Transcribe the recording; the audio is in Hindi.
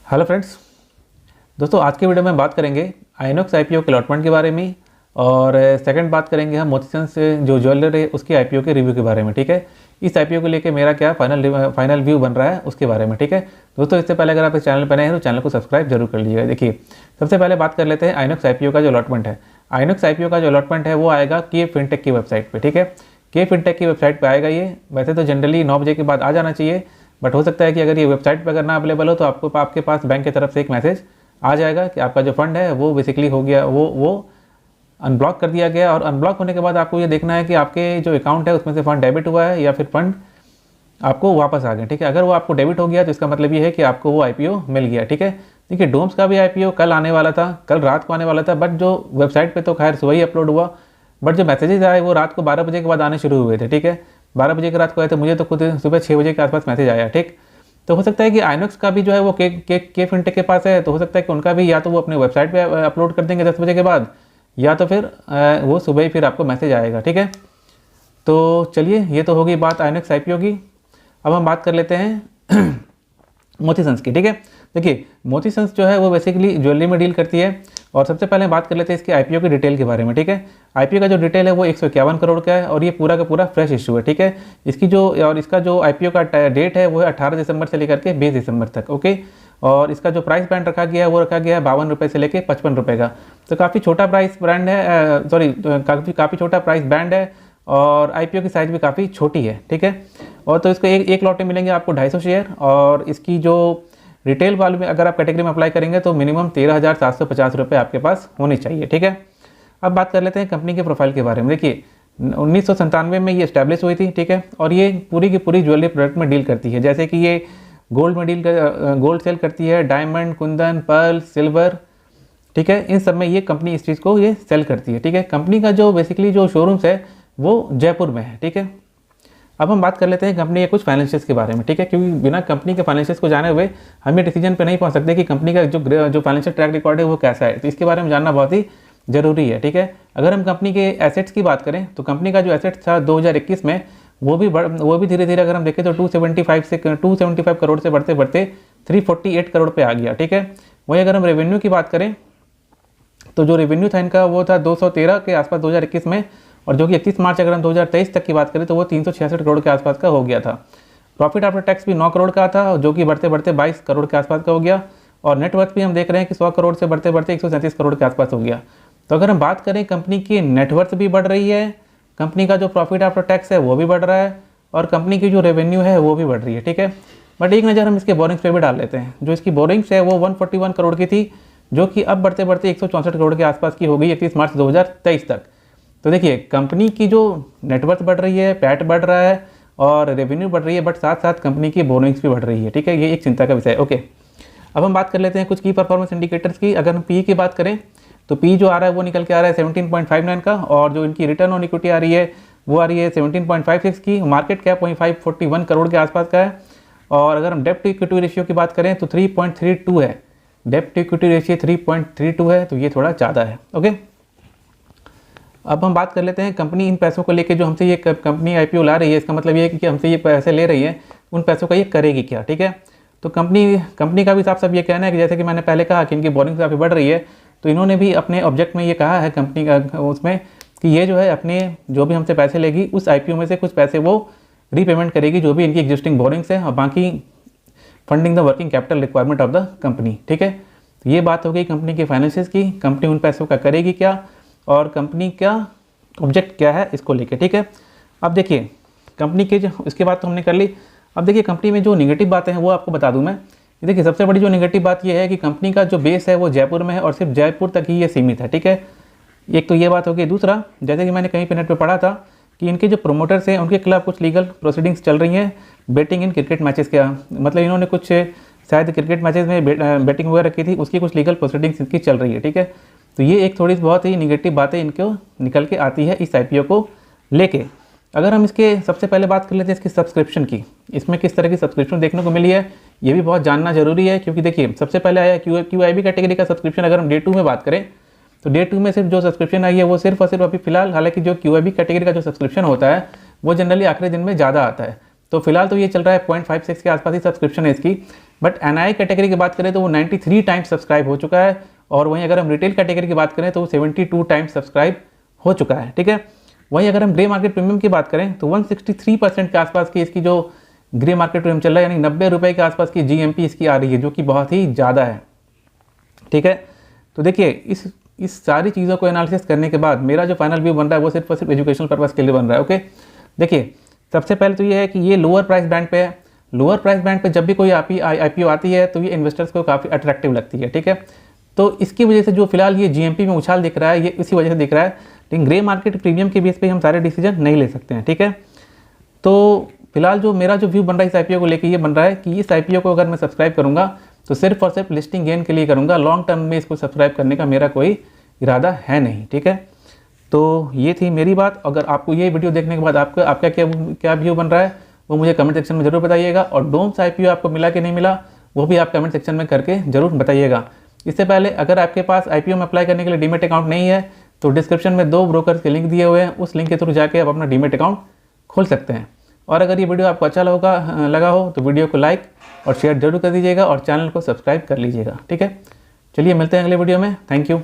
हेलो फ्रेंड्स, दोस्तों आज के वीडियो में बात करेंगे आइनॉक्स आईपीओ के अलॉटमेंट के बारे में और सेकंड बात करेंगे हम मोतीचंद से जो ज्वेलर है उसके आईपीओ के रिव्यू के बारे में। ठीक है, इस आईपीओ को लेके मेरा क्या फाइनल व्यू बन रहा है उसके बारे में। ठीक है दोस्तों, इससे पहले अगर आप इस चैनल पर नए हैं तो चैनल को सब्सक्राइब जरूर कर लीजिएगा। देखिए, सबसे पहले बात कर लेते हैं आइनॉक्स आईपीओ का जो अलॉटमेंट है। आइनॉक्स आईपीओ का जो अलॉटमेंट है वो आएगा के फिनटेक की वेबसाइट पर। ठीक है, के फिनटेक की वेबसाइट पर आएगा ये। वैसे तो जनरली 9 बजे के बाद आ जाना चाहिए, बट हो सकता है कि अगर ये वेबसाइट पर अगर ना अवेलेबल हो तो आपके पास बैंक की तरफ से एक मैसेज आ जाएगा कि आपका जो फंड है वो बेसिकली हो गया, वो अनब्लॉक कर दिया गया। और अनब्लॉक होने के बाद आपको ये देखना है कि आपके जो अकाउंट है उसमें से फंड डेबिट हुआ है या फिर फंड आपको वापस आ गए। ठीक है, अगर वो आपको डेबिट हो गया तो इसका मतलब ये है कि आपको वो आईपीओ मिल गया। ठीक है, देखिए डोम्स का भी आईपीओ कल आने वाला था, कल रात को आने वाला था, बट जो वेबसाइट पे तो खैर सुबह ही अपलोड हुआ, बट जो मैसेजेस आए वो रात को 12 बजे के बाद आने शुरू हुए थे। ठीक है, 12 बजे के रात को आए थे, मुझे तो खुद सुबह 6 बजे के आसपास मैसेज आया। ठीक, तो हो सकता है कि आइनॉक्स का भी जो है वो के फिनटेक के पास है, तो हो सकता है कि उनका भी या तो वो अपने वेबसाइट पे अपलोड कर देंगे 10 बजे के बाद, या तो फिर वो सुबह ही फिर आपको मैसेज आएगा। ठीक है, तो चलिए ये तो होगी बात आइनॉक्स आईपीओ की। अब हम बात कर लेते हैं मोतीसंस की। ठीक है, देखिए मोतीसंस जो है वो बेसिकली ज्वेलरी में डील करती है। और सबसे पहले बात कर लेते हैं इसके आईपीओ की डिटेल के बारे में। ठीक है, आईपीओ का जो डिटेल है वो 151 करोड़ का है और ये पूरा का पूरा फ्रेश इशू है। ठीक है, इसका जो आईपीओ का डेट है वो है 18 दिसंबर से लेकर के 20 दिसंबर तक। ओके, और इसका जो प्राइस बैंड रखा गया है वो रखा गया है 52 रुपये से लेकर 55 रुपये का। तो काफ़ी छोटा प्राइस ब्रांड है, काफ़ी छोटा प्राइस बैंड है और आईपीओ की साइज़ भी काफ़ी छोटी है। ठीक है, और तो इसको एक लॉट में मिलेंगे आपको 250 शेयर और इसकी जो रिटेल वैल्यू में अगर आप कैटेगरी में अप्लाई करेंगे तो मिनिमम 13,750 रुपये आपके पास होने चाहिए। ठीक है, अब बात कर लेते हैं कंपनी के प्रोफाइल के बारे में। देखिए 1997 में ये इस्टेब्लिश हुई थी। ठीक है, और ये पूरी की पूरी ज्वेलरी प्रोडक्ट में डील करती है, जैसे कि ये गोल्ड सेल करती है, डायमंड, कुंदन, पर्ल, सिल्वर। ठीक है, इन सब में ये कंपनी इस चीज़ को ये सेल करती है। ठीक है, कंपनी का जो बेसिकली जो शोरूम्स है वो जयपुर में है। ठीक है, अब हम बात कर लेते हैं कंपनी के कुछ फाइनेंशियल्स के बारे में। ठीक है, क्योंकि बिना कंपनी के फाइनेंशियल्स को जाने हुए हम ये डिसीजन पे नहीं पहुंच सकते कि कंपनी का जो फाइनेंशियल ट्रैक रिकॉर्ड है वो कैसा है, तो इसके बारे में जानना बहुत ही ज़रूरी है। ठीक है, अगर हम कंपनी के एसेट्स की बात करें तो कंपनी का जो एसेट्स था 2021 में वो भी धीरे धीरे अगर हम देखें तो 275 करोड़ से बढ़ते बढ़ते 348 करोड़ पे आ गया। ठीक है, वहीं अगर हम रेवेन्यू की बात करें तो जो रेवेन्यू था इनका वो था 213 के आसपास 2021 में, और जो कि 31 मार्च अगर हम 2023 तक की बात करें तो वो 366 करोड़ के आसपास का हो गया था। प्रॉफिट आफ्टर टैक्स भी 9 करोड़ का था, जो कि बढ़ते बढ़ते 22 करोड़ के आसपास का हो गया। और नेटवर्थ भी हम देख रहे हैं कि 100 करोड़ से बढ़ते बढ़ते 137 करोड़ के आसपास हो गया। तो अगर हम बात करें कंपनी की नेटवर्थ भी बढ़ रही है, कंपनी का जो प्रॉफिट आफ्टर टैक्स है वो भी बढ़ रहा है और कंपनी की जो रेवेन्यू है वो भी बढ़ रही है। ठीक है, बट एक नज़र हम इसके बोरिंग्स पे भी डाल लेते हैं। जो इसकी बोरिंग्स है वो 141 करोड़ की थी, जो कि अब बढ़ते बढ़ते 164 करोड़ के आसपास की हो गई 31 मार्च 2023 तक। तो देखिए कंपनी की जो नेटवर्थ बढ़ रही है, पैट बढ़ रहा है और रेवेन्यू बढ़ रही है, बट साथ साथ कंपनी की बोरिंग्स भी बढ़ रही है। ठीक है, ये एक चिंता का विषय है। ओके, अब हम बात कर लेते हैं कुछ की परफॉर्मेंस इंडिकेटर्स की। अगर हम पी की बात करें तो पी जो आ रहा है वो निकल के आ रहा है 17.59 का, और जो इनकी रिटर्न ऑन इक्विटी आ रही है वो आ रही है 17.56 की। मार्केट कैप वहीं 541 करोड़ के आसपास का है। और अगर हम डेप्ट टू इक्विटी रेशियो की बात करें तो 3.32 है, डेप्ट टू इक्विटी रेशियो 3.32 है, तो ये थोड़ा ज़्यादा है। ओके, अब हम बात कर लेते हैं कंपनी इन पैसों को लेके जो हमसे ये कंपनी आईपीओ ला रही है, इसका मतलब ये है कि हमसे ये पैसे ले रही है, उन पैसों का ये करेगी क्या। ठीक है, तो कंपनी का भी साफ साफ ये कहना है कि जैसे कि मैंने पहले कहा कि इनकी बोरिंग काफ़ी बढ़ रही है, तो इन्होंने भी अपने ऑब्जेक्ट में ये कहा है कंपनी का उसमें कि ये जो है अपने जो भी हमसे पैसे लेगी उस आईपीओ में से कुछ पैसे वो रीपेमेंट करेगी जो भी इनकी एग्जिस्टिंग बोरिंग्स है, और बाकी funding the working capital requirement of the company. ठीक है, तो ये बात हो गई कंपनी के फाइनेंशियल्स की, कंपनी उन पैसों का करेगी क्या और कंपनी का ऑब्जेक्ट क्या है इसको लेके। ठीक है, अब देखिए कंपनी के जो इसके बाद तो हमने कर ली। अब देखिए कंपनी में जो निगेटिव बातें हैं वो आपको बता दूं मैं। देखिए सबसे बड़ी जो निगेटिव बात ये है कि कंपनी का जो बेस है वो जयपुर में है और सिर्फ जयपुर तक ही ये सीमित है। ठीक है, एक तो ये बात होगी। दूसरा, जैसे कि मैंने कहीं पे नेट पे पढ़ा था कि इनके जो प्रोमोटर्स हैं उनके खिलाफ कुछ लीगल प्रोसीडिंग्स चल रही हैं बेटिंग इन क्रिकेट मैचेस के, मतलब इन्होंने कुछ शायद क्रिकेट मैचेस में बेटिंग वगैरह रखी थी, उसकी कुछ लीगल प्रोसीडिंग्स इनकी चल रही है। ठीक है, तो ये एक थोड़ी बहुत ही निगेटिव बातें इनको निकल के आती है इस आईपीओ को लेके। अगर हम इसके सबसे पहले बात कर लेते हैं इसकी सब्सक्रिप्शन की, इसमें किस तरह की सब्सक्रिप्शन देखने को मिली है ये भी बहुत जानना जरूरी है। क्योंकि देखिए सबसे पहले आया QIB कैटेगरी का सब्सक्रिप्शन। अगर हम डे 2 में बात करें तो डे 2 में सिर्फ जो सब्सक्रिप्शन आई है वो सिर्फ और सिर्फ अभी फिलहाल, हालांकि जो QIB कैटेगरी का जो सब्सक्रिप्शन होता है वो जनरली आखिरी दिन में ज़्यादा आता है, तो फिलहाल तो ये चल रहा है 0.56 के आसपास ही सब्सक्रिप्शन है इसकी। बट NI कैटेगरी की बात करें तो वो 93 टाइम्स सब्सक्राइब हो चुका है, और वहीं अगर हम रिटेल कैटेगरी की बात करें तो वो 72 टाइम्स सब्सक्राइब हो चुका है, ठीक है। वहीं अगर हम ग्रे मार्केट प्रीमियम की बात करें तो 163% के आसपास की इसकी जो ग्रे मार्केट प्रीमियम चल रहा है, यानी 90 रुपये के आसपास की GMP इसकी आ रही है, जो कि बहुत ही ज़्यादा है, ठीक है। तो देखिए इस सारी चीज़ों को एनालिसिस करने के बाद मेरा जो फाइनल व्यू बन रहा है वो सिर्फ और सिर्फ एजुकेशनल पर्पज़ के लिए बन रहा है, ओके। देखिए सबसे पहले तो ये है कि ये लोअर प्राइस बैंड पे है। लोअर प्राइस बैंड पे जब भी कोई IPO आती है तो ये इन्वेस्टर्स को काफ़ी अट्रैक्टिव लगती है, ठीक है। तो इसकी वजह से जो फिलहाल ये GMP में उछाल दिख रहा है, ये इसी वजह से दिख रहा है। लेकिन ग्रे मार्केट प्रीमियम के बेस पे हम सारे डिसीजन नहीं ले सकते हैं, ठीक है। तो फिलहाल जो मेरा जो व्यू बन रहा है इस IPO को लेके ये बन रहा है कि इस IPO को अगर मैं सब्सक्राइब करूँगा तो सिर्फ और सिर्फ लिस्टिंग गेन के लिए करूँगा, लॉन्ग टर्म में इसको सब्सक्राइब करने का मेरा कोई इरादा है नहीं, ठीक है। तो ये थी मेरी बात। अगर आपको ये वीडियो देखने के बाद आपका क्या व्यू बन रहा है वो मुझे कमेंट सेक्शन में ज़रूर बताइएगा, और डोम्स IPO आपको मिला कि नहीं मिला वो भी आप कमेंट सेक्शन में करके ज़रूर बताइएगा। इससे पहले अगर आपके पास IPO में अप्लाई करने के लिए डीमेट अकाउंट नहीं है तो डिस्क्रिप्शन में 2 ब्रोकर्स के लिंक दिए हुए हैं, उस लिंक के थ्रू जाके आप अपना डीमेट अकाउंट खोल सकते हैं। और अगर ये वीडियो आपको अच्छा लगा हो तो वीडियो को लाइक और शेयर जरूर कर दीजिएगा, और चैनल को सब्सक्राइब कर लीजिएगा, ठीक है। चलिए मिलते हैं अगले वीडियो में। Thank you.